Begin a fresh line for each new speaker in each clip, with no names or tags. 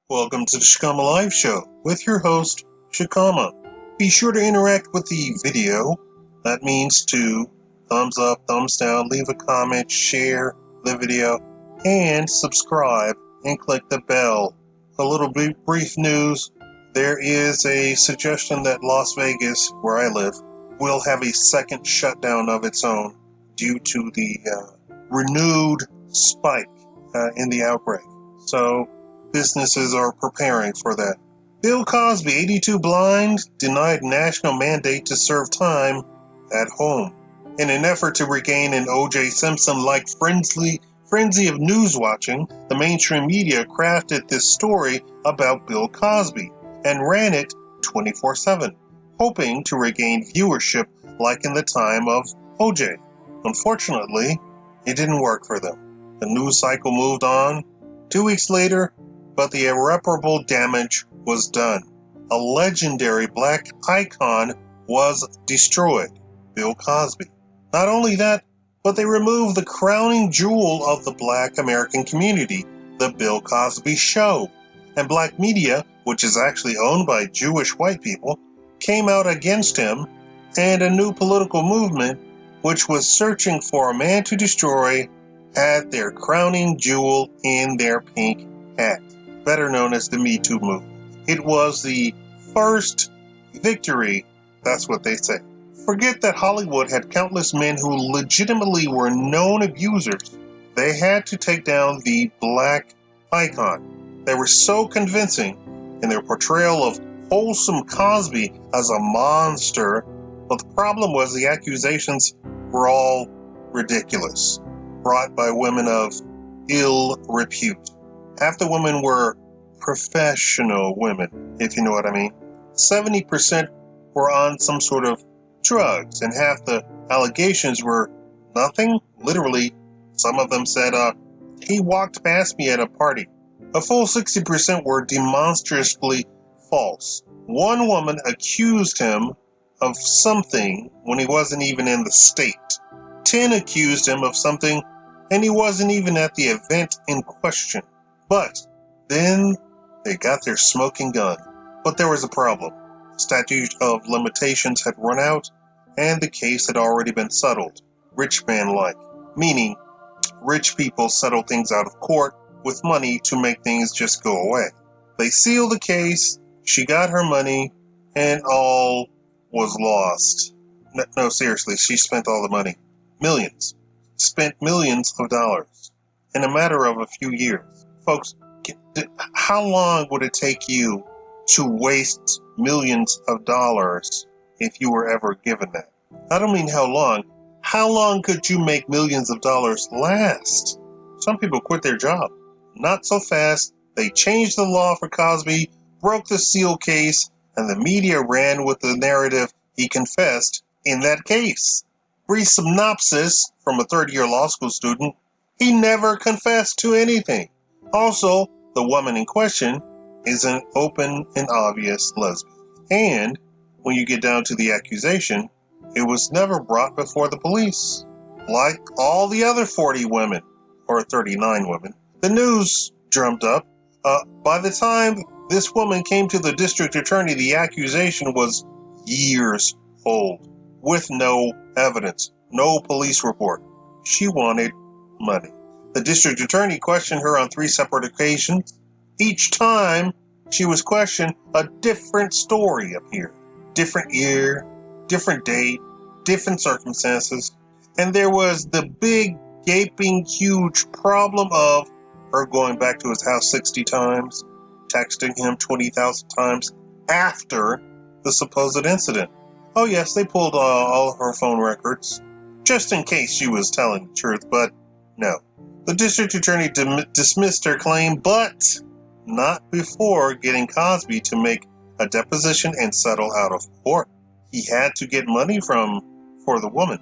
Welcome to the Shakaama Live Show with your host, Shakaama. Be sure to interact with the video. That means to thumbs up, thumbs down, leave a comment, share the video, and subscribe and click the bell. A little brief news. There is a suggestion that Las Vegas, where I live, will have a second shutdown of its own due to the renewed spike in the outbreak. So businesses are preparing for that. Bill Cosby, 82 blind, denied national mandate to serve time at home. In an effort to regain an O.J. Simpson-like frenzy of news watching, the mainstream media crafted this story about Bill Cosby and ran it 24/7, hoping to regain viewership like in the time of O.J. Unfortunately, it didn't work for them. The news cycle moved on. 2 weeks later, but the irreparable damage was done. A legendary black icon was destroyed, Bill Cosby. Not only that, but they removed the crowning jewel of the black American community, the Bill Cosby Show. And black media, which is actually owned by Jewish white people, came out against him, and a new political movement, which was searching for a man to destroy, had their crowning jewel in their pink hat, better known as the Me Too movement. It was the first victory, that's what they say. Forget that Hollywood had countless men who legitimately were known abusers. They had to take down the black icon. They were so convincing in their portrayal of wholesome Cosby as a monster, but the problem was the accusations were all ridiculous, brought by women of ill repute. Half the women were professional women, if you know what I mean. 70% were on some sort of drugs, and half the allegations were nothing. Literally, some of them said, he walked past me at a party. A full 60% were demonstrably false. One woman accused him of something when he wasn't even in the state. 10 accused him of something, and he wasn't even at the event in question. But then they got their smoking gun. But there was a problem. Statute of limitations had run out, and the case had already been settled. Rich man-like, meaning rich people settle things out of court with money to make things just go away. They sealed the case, she got her money, and all was lost. No, seriously, she spent all the money. Millions. Spent millions of dollars in a matter of a few years. Folks, how long would it take you to waste millions of dollars if you were ever given that? I don't mean how long. How long could you make millions of dollars last? Some people quit their job. Not so fast. They changed the law for Cosby, broke the seal case, and the media ran with the narrative he confessed in that case. Brief synopsis from a third-year law school student: he never confessed to anything. Also, the woman in question is an open and obvious lesbian. And when you get down to the accusation, it was never brought before the police. Like all the other 40 women, or 39 women, the news drummed up. By the time this woman came to the district attorney, the accusation was years old, with no evidence, no police report. She wanted money. The district attorney questioned her on 3 separate occasions. Each time she was questioned, a different story appeared. Different year, different date, different circumstances. And there was the big, gaping, huge problem of her going back to his house 60 times, texting him 20,000 times after the supposed incident. Oh yes, they pulled all of her phone records, just in case she was telling the truth, but no. The district attorney dismissed her claim, but not before getting Cosby to make a deposition and settle out of court. He had to get money for the woman.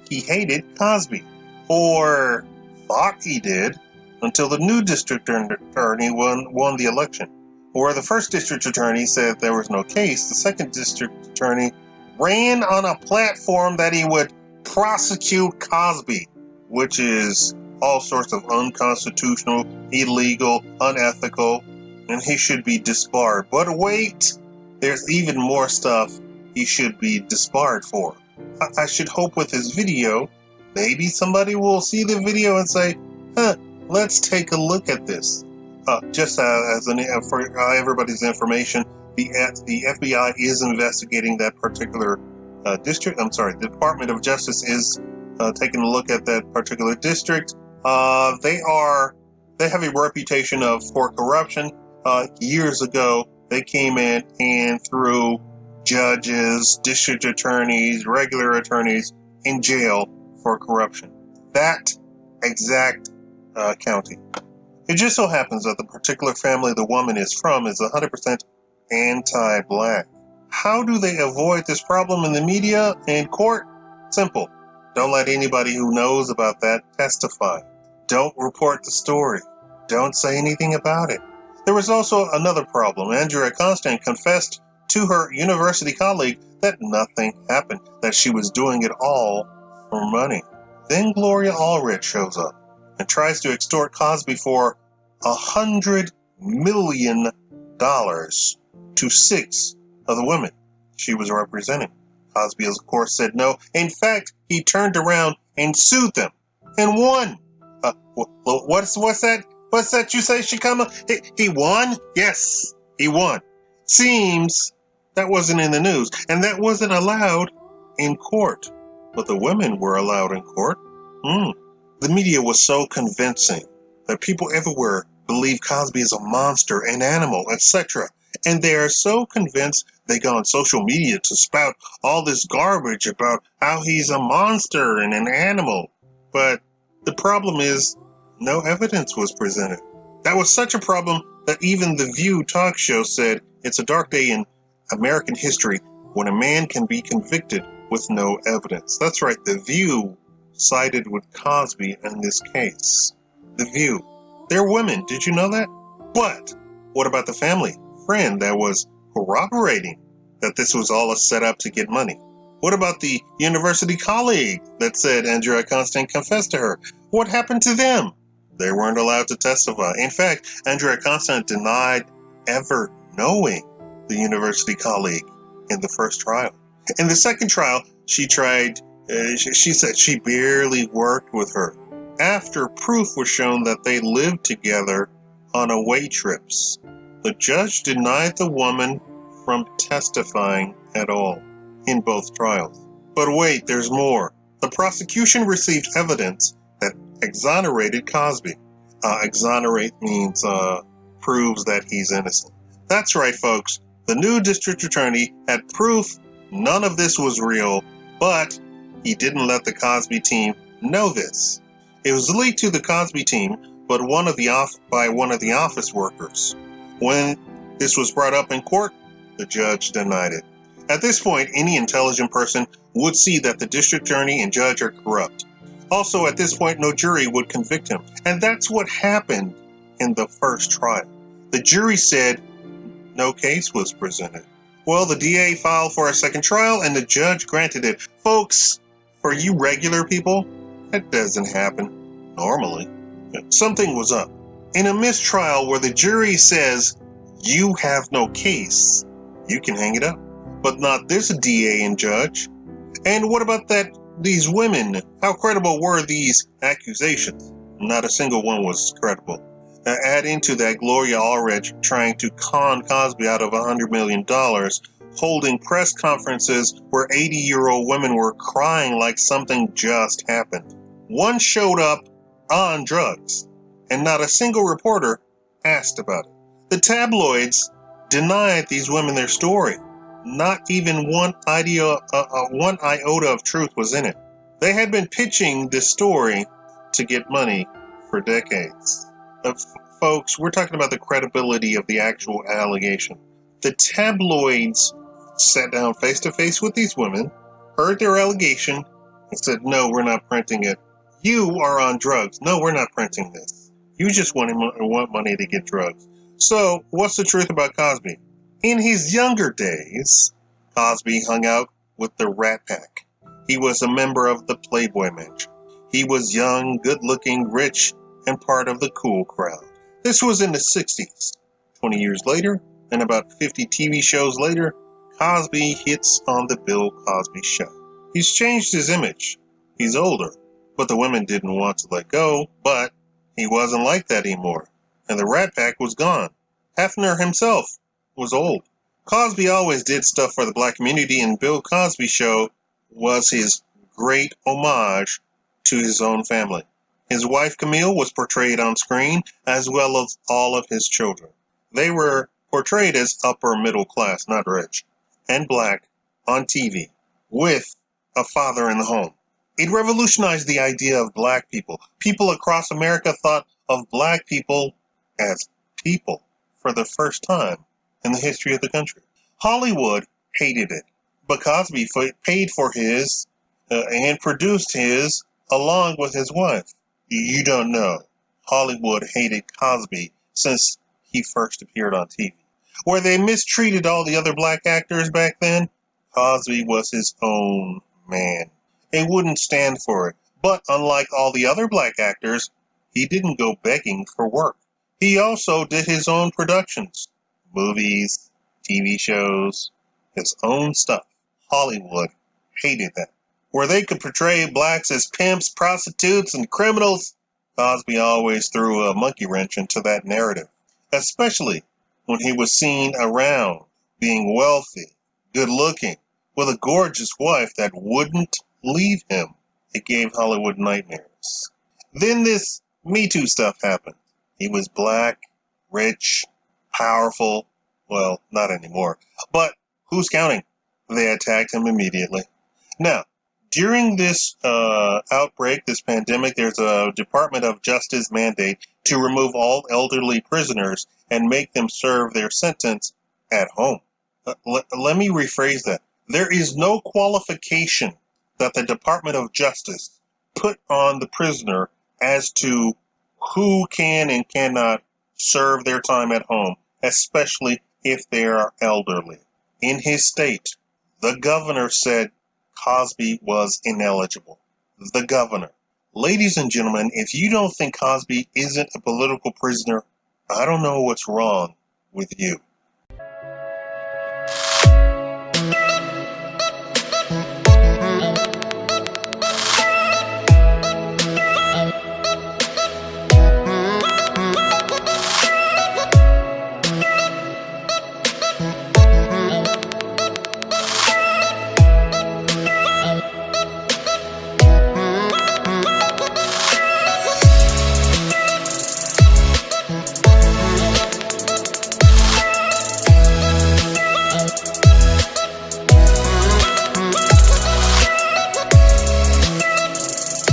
He hated Cosby, or thought he did, until the new district attorney won the election. Where the first district attorney said there was no case, the second district attorney ran on a platform that he would prosecute Cosby, which is all sorts of unconstitutional, illegal, unethical. and he should be disbarred. But wait, there's even more stuff he should be disbarred for. I should hope with his video, maybe somebody will see the video and say, let's take a look at this. For everybody's information, the FBI is investigating that particular district. I'm sorry, the Department of Justice is taking a look at that particular district. They have a reputation for corruption. Years ago, they came in and threw judges, district attorneys, regular attorneys in jail for corruption. That exact county. It just so happens that the particular family the woman is from is 100% anti-black. How do they avoid this problem in the media and court? Simple. Don't let anybody who knows about that testify. Don't report the story. Don't say anything about it. There was also another problem. Andrea Constand confessed to her university colleague that nothing happened, that she was doing it all for money. Then Gloria Allred shows up and tries to extort Cosby for $100 million to 6 of the women she was representing. Cosby, of course, said no. In fact, he turned around and sued them and won. What's that? What's that you say, Shakaama? He won? Yes, he won. Seems that wasn't in the news, and that wasn't allowed in court. But the women were allowed in court. The media was so convincing that people everywhere believe Cosby is a monster, an animal, etc. And they are so convinced they go on social media to spout all this garbage about how he's a monster and an animal. But the problem is, no evidence was presented. That was such a problem that even The View talk show said it's a dark day in American history when a man can be convicted with no evidence. That's right, The View sided with Cosby in this case. The View. They're women, did you know that? But what about the family, friend that was corroborating that this was all a setup to get money? What about the university colleague that said Andrea Constand confessed to her? What happened to them? They weren't allowed to testify. In fact, Andrea Constand denied ever knowing the university colleague in the first trial. In the second trial, she said she barely worked with her after proof was shown that they lived together on away trips. The judge denied the woman from testifying at all in both trials. But wait, there's more. The prosecution received evidence that exonerated Cosby. Exonerate means proves that he's innocent. That's right, folks. The new district attorney had proof none of this was real, but he didn't let the Cosby team know this. It was leaked to the Cosby team, but by one of the office workers. When this was brought up in court, the judge denied it. At this point, any intelligent person would see that the district attorney and judge are corrupt. Also, at this point, no jury would convict him. And that's what happened in the first trial. The jury said no case was presented. Well, the DA filed for a second trial and the judge granted it. Folks, for you regular people, that doesn't happen normally. Something was up. In a mistrial where the jury says you have no case, you can hang it up. But not this DA and judge. And what about these women? How credible were these accusations? Not a single one was credible. Now add into that Gloria Allred trying to con Cosby out of $100 million, holding press conferences where 80-year-old women were crying like something just happened. One showed up on drugs, and not a single reporter asked about it. The tabloids denied these women their story. Not even one iota of truth was in it. They had been pitching this story to get money for decades. Folks, we're talking about the credibility of the actual allegation. The tabloids sat down face to face with these women, heard their allegation, and said, no, we're not printing it. You are on drugs. No, we're not printing this. You just want money to get drugs. So, what's the truth about Cosby? In his younger days, Cosby hung out with the Rat Pack. He was a member of the Playboy Mansion. He was young, good-looking, rich, and part of the cool crowd. This was in the 60s. 20 years later, and about 50 TV shows later, Cosby hits on the Bill Cosby Show. He's changed his image. He's older, but the women didn't want to let go, but he wasn't like that anymore, and the Rat Pack was gone. Hefner himself was old. Cosby always did stuff for the black community, and Bill Cosby Show was his great homage to his own family. His wife Camille was portrayed on screen, as well as all of his children. They were portrayed as upper middle class, not rich, and black on TV, with a father in the home. It revolutionized the idea of black people. People across America thought of black people as people for the first time in the history of the country. Hollywood hated it, but Cosby paid for his and produced his along with his wife. You don't know. Hollywood hated Cosby since he first appeared on TV. Where they mistreated all the other black actors back then, Cosby was his own man. They wouldn't stand for it. But unlike all the other black actors, he didn't go begging for work. He also did his own productions, movies, TV shows, his own stuff. Hollywood hated that. Where they could portray blacks as pimps, prostitutes, and criminals, Cosby always threw a monkey wrench into that narrative, especially when he was seen around being wealthy, good-looking, with a gorgeous wife that wouldn't leave him. It gave Hollywood nightmares. Then this Me Too stuff happened. He was black, rich, powerful. Well, not anymore. But who's counting? They attacked him immediately. Now, during this outbreak, this pandemic, there's a Department of Justice mandate to remove all elderly prisoners and make them serve their sentence at home. Let me rephrase that. There is no qualification that the Department of Justice put on the prisoner as to who can and cannot serve their time at home, especially if they are elderly. In his state, the governor said Cosby was ineligible. The governor. Ladies and gentlemen, if you don't think Cosby isn't a political prisoner, I don't know what's wrong with you.